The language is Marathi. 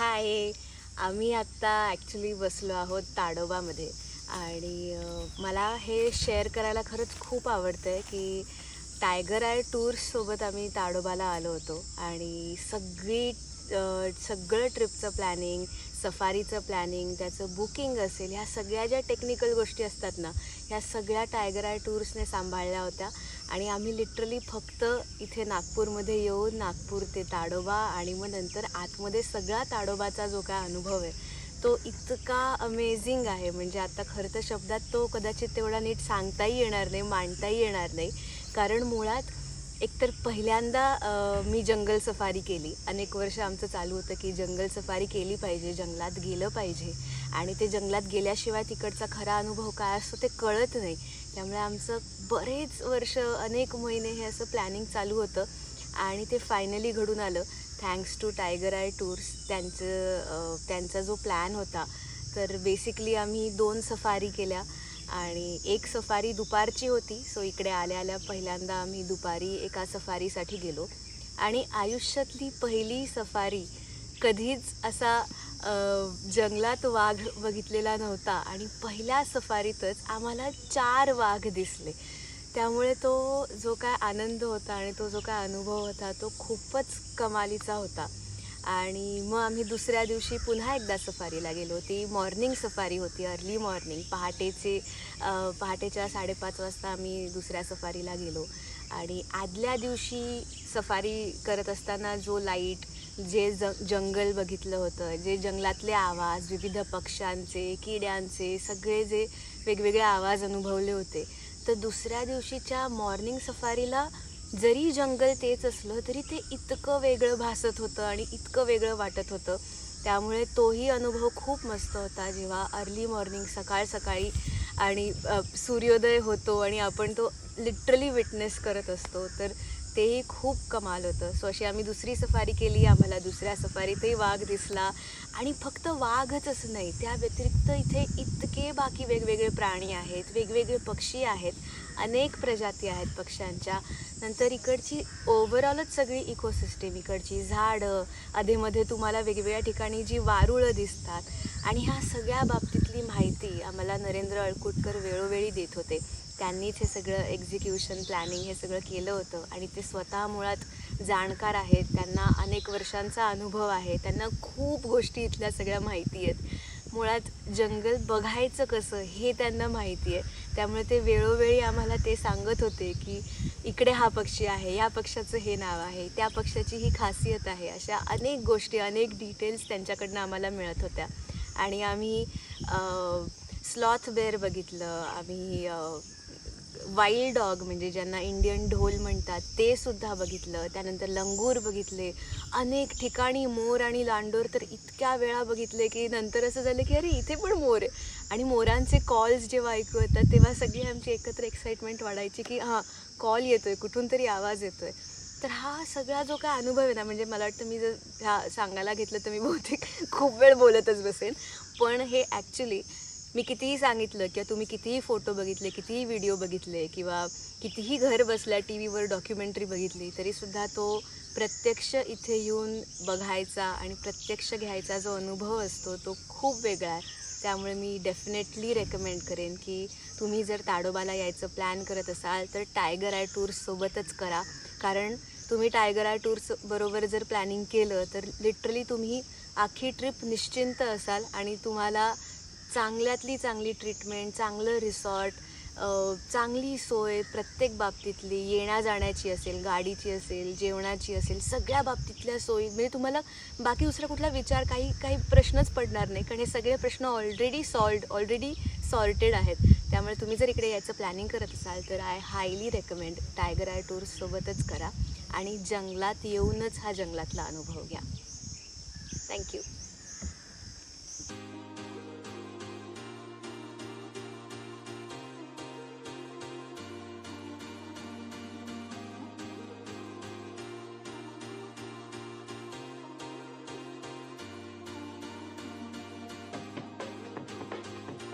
हाय. आम्ही आत्ता ॲक्च्युली बसलो आहोत ताडोबामध्ये आणि मला हे शेअर करायला खरंच खूप आवडतं आहे की टायगर आय टूर्ससोबत आम्ही ताडोबाला आलो होतो आणि सगळं ट्रिपचं प्लॅनिंग, सफारीचं प्लॅनिंग, त्याचं बुकिंग असेल, ह्या सगळ्या ज्या टेक्निकल गोष्टी असतात ना, ह्या सगळ्या टायगर आय टूर्सने सांभाळल्या होत्या. आणि आम्ही लिटरली फक्त इथे नागपूरमध्ये येऊन नागपूर ते ताडोबा आणि मग नंतर आतमध्ये सगळा ताडोबाचा जो काय अनुभव आहे तो इतका अमेझिंग आहे. म्हणजे आता खरं तर शब्दात तो कदाचित तेवढा नीट सांगताही येणार नाही, मांडताही येणार नाही. कारण मुळात एकतर पहिल्यांदा मी जंगल सफारी केली. अनेक वर्ष आमचं चालू होतं की जंगल सफारी केली पाहिजे, जंगलात गेलं पाहिजे आणि ते जंगलात गेल्याशिवाय तिकडचा खरा अनुभव काय असतो ते कळत नाही. त्यामुळे आमचं बरेच वर्ष, अनेक महिने हे असं प्लॅनिंग चालू होतं आणि ते फायनली घडून आलं thanks to Tiger I Tours. त्यांचा जो प्लॅन होता, तर बेसिकली आम्ही 2 सफारी केल्या आणि एक सफारी दुपारची होती. सो इकडे आल्या आल्या पहिल्यांदा आम्ही दुपारी एका सफारीसाठी गेलो आणि आयुष्यातली पहिली सफारी. कधीच असा जंगलात वाघ बघितलेला नव्हता आणि पहिल्या सफारीतच आम्हाला 4 वाघ दिसले. त्यामुळे तो जो काय आनंद होता आणि तो जो काय अनुभव होता तो खूपच कमालीचा होता. आणि मग आम्ही दुसऱ्या दिवशी पुन्हा एकदा सफारीला गेलो. ती मॉर्निंग सफारी होती, अर्ली मॉर्निंग, पहाटेच्या 5:30 वाजता आम्ही दुसऱ्या सफारीला गेलो. आणि आदल्या दिवशी सफारी करत असताना जो लाईट, जे जंगल बघितलं होतं, जे जंगलातले आवाज, विविध पक्ष्यांचे, किड्यांचे, सगळे जे वेगवेगळे आवाज अनुभवले होते, तर दुसऱ्या दिवशीच्या मॉर्निंग सफारीला जरी जंगल तेच असलं तरी ते इतकं वेगळं भासत होतं आणि इतकं वेगळं वाटत होतं. त्यामुळे तोही अनुभव खूप मस्त होता, जेव्हा अर्ली मॉर्निंग सकाळी आणि सूर्योदय होतो आणि आपण तो लिटरली विटनेस करत असतो, तर तेही खूप कमाल होतं. सो अशी आम्ही दुसरी सफारी केली. आम्हाला दुसऱ्या सफारीतही वाघ दिसला आणि फक्त वाघच नाही, त्या व्यतिरिक्त इथे इतके बाकी वेगवेगळे प्राणी आहेत, वेगवेगळे पक्षी आहेत, अनेक प्रजाती आहेत पक्ष्यांच्या. नंतर इकडची ओव्हरऑलच सगळी इकोसिस्टीम, इकडची झाडं, अधेमध्ये तुम्हाला वेगवेगळ्या ठिकाणी जी वारुळं दिसतात आणि ह्या सगळ्या बाबतीतली माहिती आम्हाला नरेंद्र अळकुटकर वेळोवेळी देत होते. त्यांनीच हे सगळं एक्झिक्युशन, प्लॅनिंग हे सगळं केलं होतं आणि ते स्वतः मुळात जाणकार आहेत. त्यांना अनेक वर्षांचा अनुभव आहे, त्यांना खूप गोष्टी इथल्या सगळ्या माहिती आहेत. मुळात जंगल बघायचं कसं हे त्यांना माहिती आहे. त्यामुळे ते वेळोवेळी आम्हाला ते सांगत होते की इकडे हा पक्षी आहे, या पक्षाचं हे नाव आहे, त्या पक्षाची ही खासियत आहे. अशा अनेक गोष्टी, अनेक डिटेल्स त्यांच्याकडनं आम्हाला मिळत होत्या. आणि आम्ही स्लॉथ बेअर बघितलं, आम्ही वाईल्ड डॉग म्हणजे ज्यांना इंडियन ढोल म्हणतात ते सुद्धा बघितलं. त्यानंतर लंगूर बघितले. अनेक ठिकाणी मोर आणि लांडोर तर इतक्या वेळा बघितले की नंतर असं झालं की अरे इथे पण मोर आहे. आणि मोरांचे कॉल्स जेव्हा ऐकू येतात तेव्हा सगळी आमची एकत्र एक्साइटमेंट वाढायची की हां, कॉल येतो आहे, कुठून तरी आवाज येतो आहे. तर हा सगळा जो काय अनुभव आहे ना, म्हणजे मला वाटतं मी जर सांगायला घेतलं तर मी बहुतेक खूप वेळ बोलतच बसेन. पण हे ॲक्च्युली मी कितीही सांगितलं किंवा तुम्ही कितीही फोटो बघितले, कितीही व्हिडिओ बघितले किंवा कितीही घर बसल्या टी व्हीवर डॉक्युमेंटरी बघितली, तरीसुद्धा तो प्रत्यक्ष इथे येऊन बघायचा आणि प्रत्यक्ष घ्यायचा जो अनुभव असतो तो खूप वेगळा आहे. त्यामुळे मी डेफिनेटली रेकमेंड करेन की तुम्ही जर ताडोबाला यायचं प्लॅन करत असाल तर टायगर आय टूर्ससोबतच करा. कारण तुम्ही टायगर आय टूर्स बरोबर जर प्लॅनिंग केलं तर लिटरली तुम्ही आखी ट्रिप निश्चिंत असाल आणि तुम्हाला चांगल्यातली चांगली ट्रीटमेंट, चांगलं रिसॉर्ट, चांगली सोय प्रत्येक बाबतीतली, येण्या-जाण्याची असेल, गाडीची असेल, जेवणाची असेल, सगळ्या बाबतीतल्या सोयी, म्हणजे तुम्हाला बाकी दुसरा कुठला विचार, काही प्रश्नच पडणार नाही. कारण हे सगळे प्रश्न ऑलरेडी सॉर्टेड आहेत. त्यामुळे तुम्ही जर इकडे यायचं प्लॅनिंग करत असाल तर I highly recommend tiger eye टूर्ससोबतच करा आणि जंगलात येऊनच हा जंगलातला अनुभव घ्या. थँक्यू.